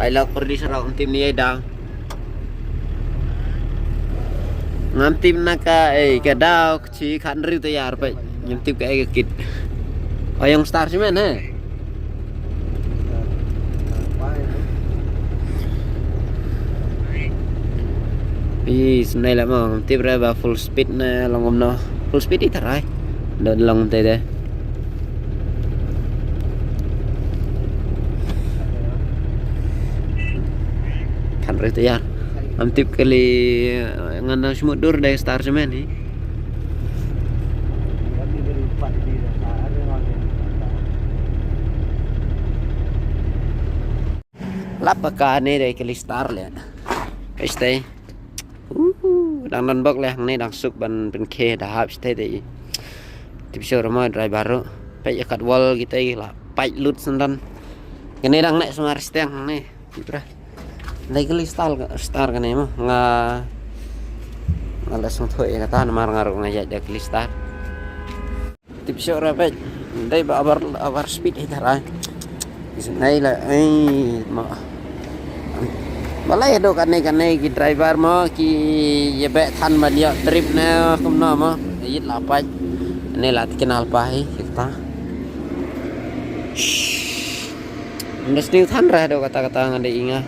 Pilot perdi serang tim ni dah. Ngam tim naka ke daw chi khan riu te yar pe nyam tim ke kit. Oyong star semen he. Is này là mà tiếp ra vào full speed nè lòng om nó full speed đi thật rồi đợt lòng tê đây kan itu ya am tip kali ngana semut dur dari star semen ni lapaka ni dari kali star le este đang năn bốc lên này đang sụp ban bên khe đã hấp thế thì tiếp sau đó mà driver rồi phải cắt wall kita là phải lút sendan cái này đang nãy semua restang này tiếp ra đây cái star cái này mà ngà langsung thôi kata nama ngaruh ngajak dia ke star tiếp sau đó phải đây bảo speed hết rồi này là mà balai do kan này ki driver mo ki yebe than ma dia trip na kum no mo yit la pa ne la kenal pa hi kita industri than ra do kata-kata ngade inga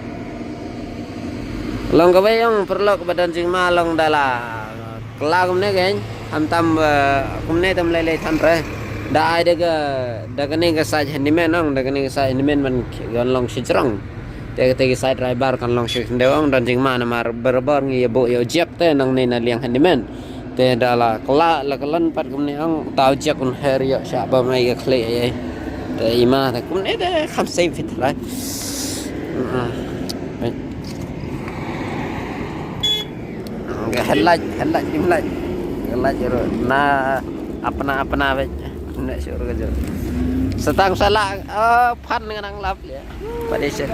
long ka bayong perlu ke badan sing malong dala kela kum ne gen antam kum ne tam lele than ra da ai da ka ne ka sa handyman nong da ka ne ka sa handyman man gon long si cerong tegi side driver kan long shik dewang dan jing mana mar berber ngi bo yo jep te nang ne na liang handyman te dala kala la kalan pat kum ne ang tau jek kun her yo sha ba mai ga khle ye te ima ta kum ne de kham sai fit la headlight dimlight jero na apna ve ne syur ga jero setang salah phan nang lap ya pada sir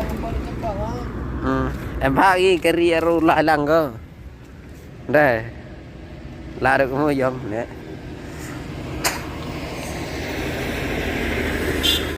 em pagi career la lang go đây la được không dòng nè